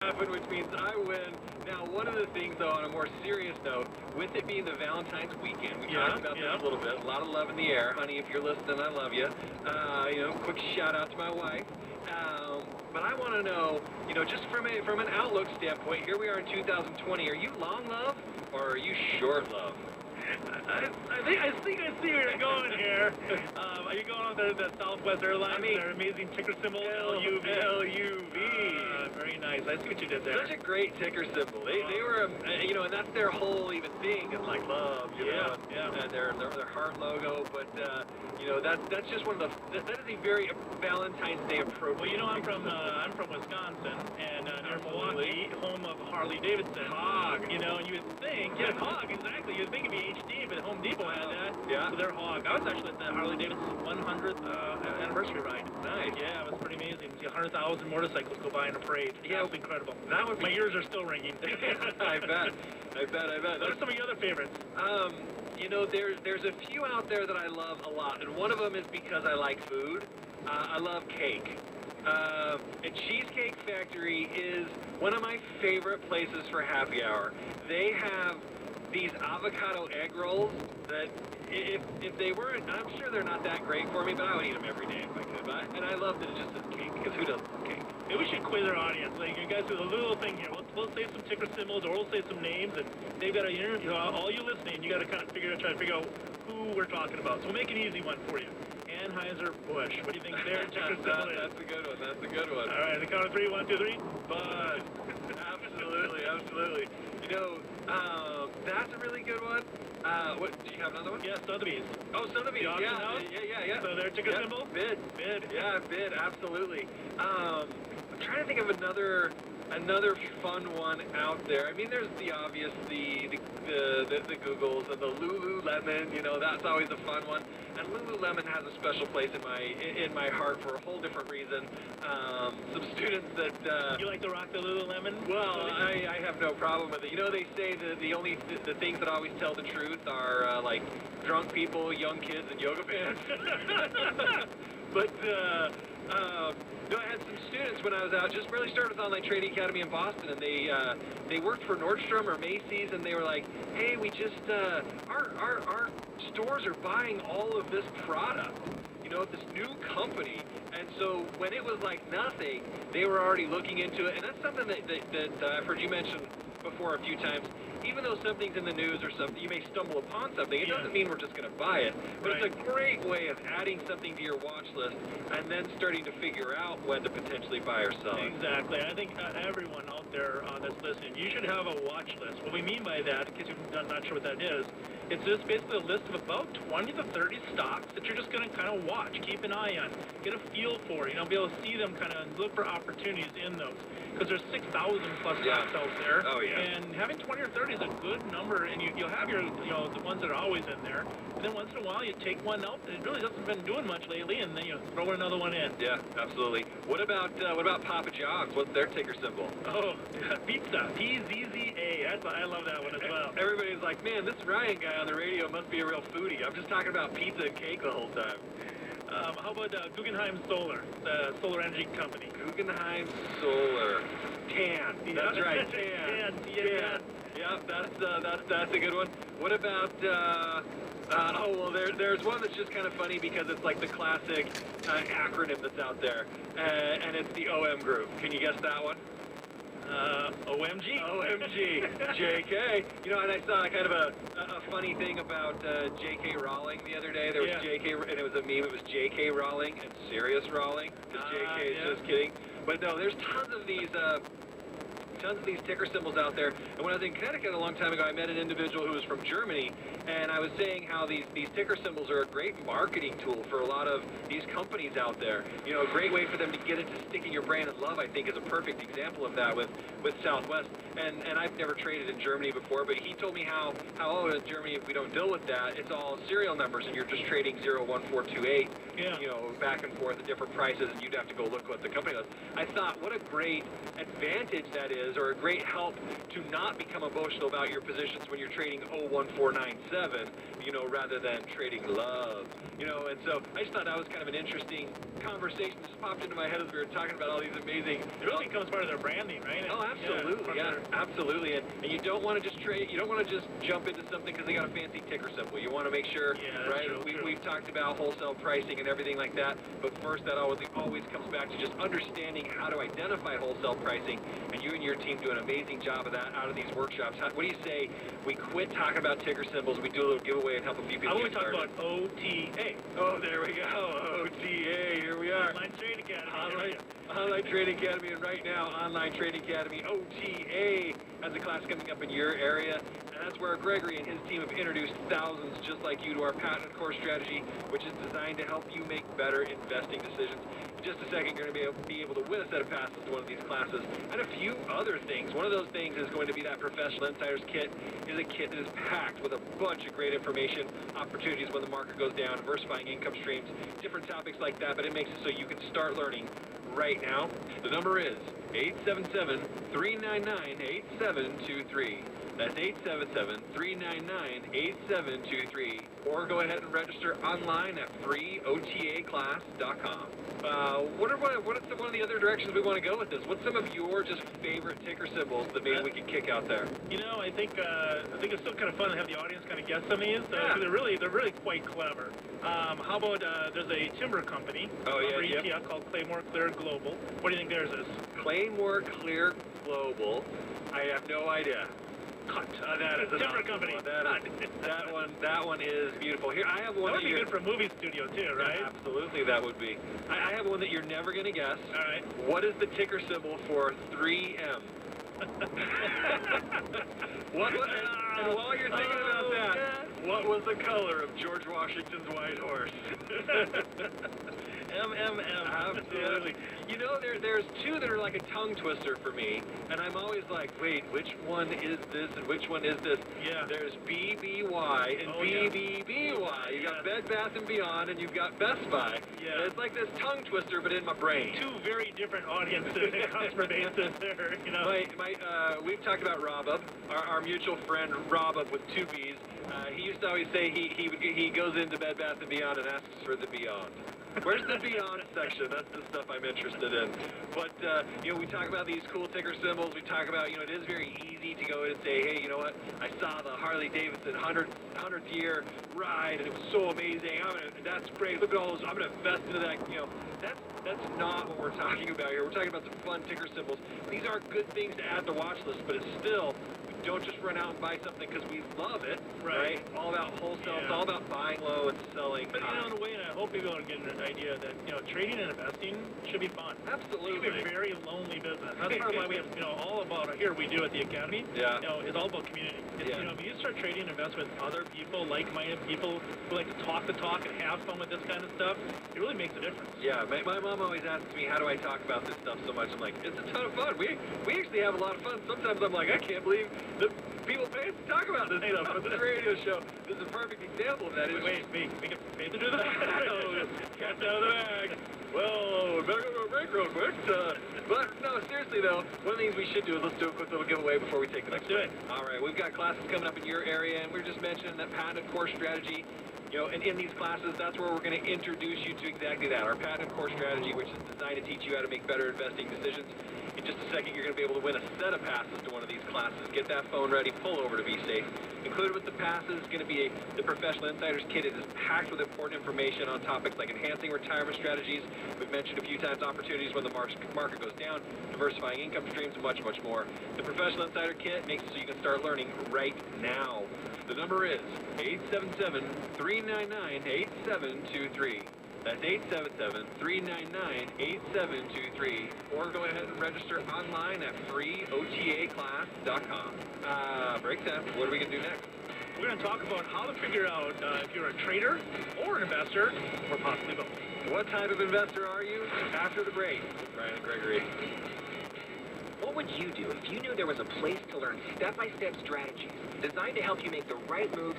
happen, which means I win. Now, one of the things, though, on a more serious note, with it being the Valentine's weekend, we talked about this a little bit. A lot of love in the air, honey. If you're listening, I love you. You know, quick shout out to my wife. But I want to know, you know, just from an outlook standpoint, here we are in 2020. Are you long love or are you short love? I think I see where you're going here. Are you going on the Southwest Airlines? Their amazing ticker symbol, LUV. LUV. Very nice. I see what you did there. Such a great ticker symbol. They were, you know, and that's their whole even thing. It's like love, you know, and their heart logo. But you know, that's just one of the. That is a very Valentine's Day appropriate. Well, you know, I'm from Wisconsin, and near Milwaukee, home of Harley-Davidson. Hog. You know, and you would think, Hog, exactly. You'd think it'd be HD, but Home Depot had that. Yeah. So they're Hog. I was actually at the Harley-Davidson 100th anniversary ride. Nice. Yeah, it was pretty amazing. 100,000 motorcycles go by in a parade. Yeah, it was incredible. That would be... My ears are still ringing. I bet. What are some of your other favorites? You know, there's a few out there that I love a lot, and one of them is because I like food. I love cake. And Cheesecake Factory is one of my favorite places for happy hour. They have these avocado egg rolls that if they weren't, I'm sure they're not that great for me, but I would eat them every day if I could. And I love that it just says cake, because who doesn't love cake? Maybe we should quiz our audience. Like, you guys do a little thing here. We'll say some ticker symbols, or we'll say some names, and they've got to, you know, all you listening, you got to kind of try to figure out who we're talking about. So we'll make an easy one for you. Anheuser-Busch. What do you think their ticker symbol is? That's a good one. That's a good one. All right, the count of three. 1, 2, 3. Bud. Absolutely. You know, that's a really good one. What, do you have another one? Yeah, Sotheby's. Oh, Sotheby's, yeah. So their ticker symbol? Bid. Yeah, bid, absolutely. I'm trying to think of another fun one out there. I mean, there's the obvious, the Googles and the Lululemon. You know, that's always a fun one. And Lululemon has a special place in my heart for a whole different reason. Some students that you like to rock the Lululemon? Well, I have no problem with it. You know, they say that the things that always tell the truth are like drunk people, young kids, and yoga pants. But no, I had some students when I was out, just really started with Online Trading Academy in Boston, and they worked for Nordstrom or Macy's, and they were like, hey, we just, our stores are buying all of this product, you know, this new company. And so when it was like nothing, they were already looking into it, and that's something that I've heard you mention before a few times. Even though something's in the news or something, you may stumble upon something. It doesn't mean we're just going to buy it, but it's a great way of adding something to your watch list and then starting to figure out when to potentially buy or sell it. Exactly. I think everyone out there that's listening, you should have a watch list. What we mean by that, in case you're not sure what that is, it's just basically a list of about 20 to 30 stocks that you're just going to kind of watch, keep an eye on, get a feel for, you know, be able to see them kind of look for opportunities in those. Because there's 6,000 plus stocks out there. Oh, yeah. And having 20 or 30 is a good number, and you'll have your, you know, the ones that are always in there. And then once in a while, you take one out that it really hasn't been doing much lately, and then you throw another one in. Yeah, absolutely. What about Papa John's? What's their ticker symbol? Oh, pizza. P-Z-Z-A. I love that one as well. Everybody's like, man, this Ryan guy on the radio must be a real foodie. I'm just talking about pizza and cake the whole time. How about Guggenheim Solar, the solar energy company? Guggenheim Solar. TAN. That's right, TAN. TAN. Yeah, that's a good one. What about, oh, well, there's one that's just kind of funny because it's like the classic acronym that's out there, and it's the OM group. Can you guess that one? OMG. OMG. JK. You know, and I saw kind of a funny thing about J.K. Rowling the other day. There was J.K. and it was a meme. It was J.K. Rowling and Serious Rowling, because J.K. is just kidding. But no, there's tons of these ticker symbols out there. And when I was in Connecticut a long time ago, I met an individual who was from Germany, and I was saying how these ticker symbols are a great marketing tool for a lot of these companies out there. You know, a great way for them to get into sticking your brand in love, I think, is a perfect example of that with Southwest. And I've never traded in Germany before, but he told me how in Germany, if we don't deal with that, it's all serial numbers, and you're just trading 01428, you know, back and forth at different prices, and you'd have to go look what the company does. I thought, what a great advantage that is is, or a great help to not become emotional about your positions when you're trading 01497, you know, rather than trading love, you know. And so I just thought that was kind of an interesting conversation that just popped into my head as we were talking about all these amazing. It really becomes part of their branding, right? Oh, absolutely, yeah, absolutely. And you don't want to just trade, you don't want to just jump into something because they got a fancy ticker symbol. You want to make sure, right? We've talked about wholesale pricing and everything like that, but first that always comes back to just understanding how to identify wholesale pricing, and you and your team do an amazing job of that out of these workshops. What do you say we quit talking about ticker symbols, we do a little giveaway and help a few people get started? How about we talk about OTA? Oh, there we go, OTA, here we are. Online Trading Academy. Online Trading Academy, and right now, Online Trading Academy, OTA, has a class coming up in your area, and that's where Gregory and his team have introduced thousands just like you to our patented core strategy, which is designed to help you make better investing decisions. In just a second, you're going to be able to win a set of passes to one of these classes, and a few other things. One of those things is going to be that Professional Insiders Kit. It is a kit that is packed with a bunch of great information, opportunities when the market goes down, diversifying income streams, different topics like that, but it makes it so you can start learning right now. The number is 877-399-8723. That's 877-399-8723. Or go ahead and register online at freeotaclass.com. What are some of the other directions we want to go with this? What's some of your just favorite ticker symbols that maybe we could kick out there? You know, I think it's still kind of fun to have the audience kind of guess some of these. They're really quite clever. How about there's a timber company, ETF called Claymore Clear Global. What do you think theirs is? Claymore Clear Global. I have no idea. That is a timber company. That one is beautiful. Here, I have one. That would be good for a movie studio too, right? Yeah, absolutely, that would be. I have one that you're never going to guess. All right. What is the ticker symbol for 3M? And while you're thinking about that, what was the color of George Washington's white horse? MMM. Absolutely. You know, there's two that are like a tongue twister for me, and I'm always like, wait, which one is this and which one is this? Yeah. There's BBY and BBBY. You've got Bed Bath & Beyond, and you've got Best Buy. Yeah. It's like this tongue twister, but in my brain. Two very different audiences and customer bases there, you know. We've talked about Robub, our mutual friend Robub with two B's. He used to always say he goes into Bed Bath & Beyond and asks for the Beyond. Where's the Beyond section? That's the stuff I'm interested in. But, you know, we talk about these cool ticker symbols. We talk about, you know, it is very easy to go in and say, hey, you know what? I saw the Harley-Davidson 100th year ride, and it was so amazing. That's great. Look at all those. I'm going to invest into that. You know, that's not what we're talking about here. We're talking about some fun ticker symbols. These are good things to add to watch lists, but it's still, don't just run out and buy something because we love it, right? All about wholesale. Yeah. It's all about buying low and selling high. But, you know, in a way, and I hope people are getting an idea that, you know, trading and investing should be fun. Absolutely. It should be a very lonely business. That's part of why we have, you know, all about here we do at the Academy. Yeah. You know, it's all about community. You know, if you start trading and invest with other people, like-minded people who like to talk the talk and have fun with this kind of stuff, it really makes a difference. Yeah, my mom always asks me, how do I talk about this stuff so much? I'm like, it's a ton of fun. We actually have a lot of fun. Sometimes I'm like, I can't believe that people pay us to talk about this stuff on this radio show. This is a perfect example of that. Wait, we get paid to do that? Cat's out of the bag. Well, better go to a break real quick. But no, seriously though, one of the things we should do is let's do a quick little giveaway before we take the next break. All right, we've got classes coming up in your area, and we're just mentioning that patented core strategy. You know, and in these classes, that's where we're going to introduce you to exactly that, our patented core strategy, which is designed to teach you how to make better investing decisions. In just a second, you're going to be able to win a set of passes to one of these classes. Get that phone ready, pull over to be safe. Included with the passes is going to be the Professional Insiders Kit. It is packed with important information on topics like enhancing retirement strategies. We've mentioned a few times opportunities when the market goes down, diversifying income streams, and much, much more. The Professional Insider Kit makes it so you can start learning right now. The number is 877-399-8723. That's 877-399-8723. Or go ahead and register online at freeotaclass.com. Break time. What are we going to do next? We're going to talk about how to figure out if you're a trader or an investor, or possibly both. What type of investor are you? After the break. Brian and Gregory. What would you do if you knew there was a place to learn step-by-step strategies designed to help you make the right moves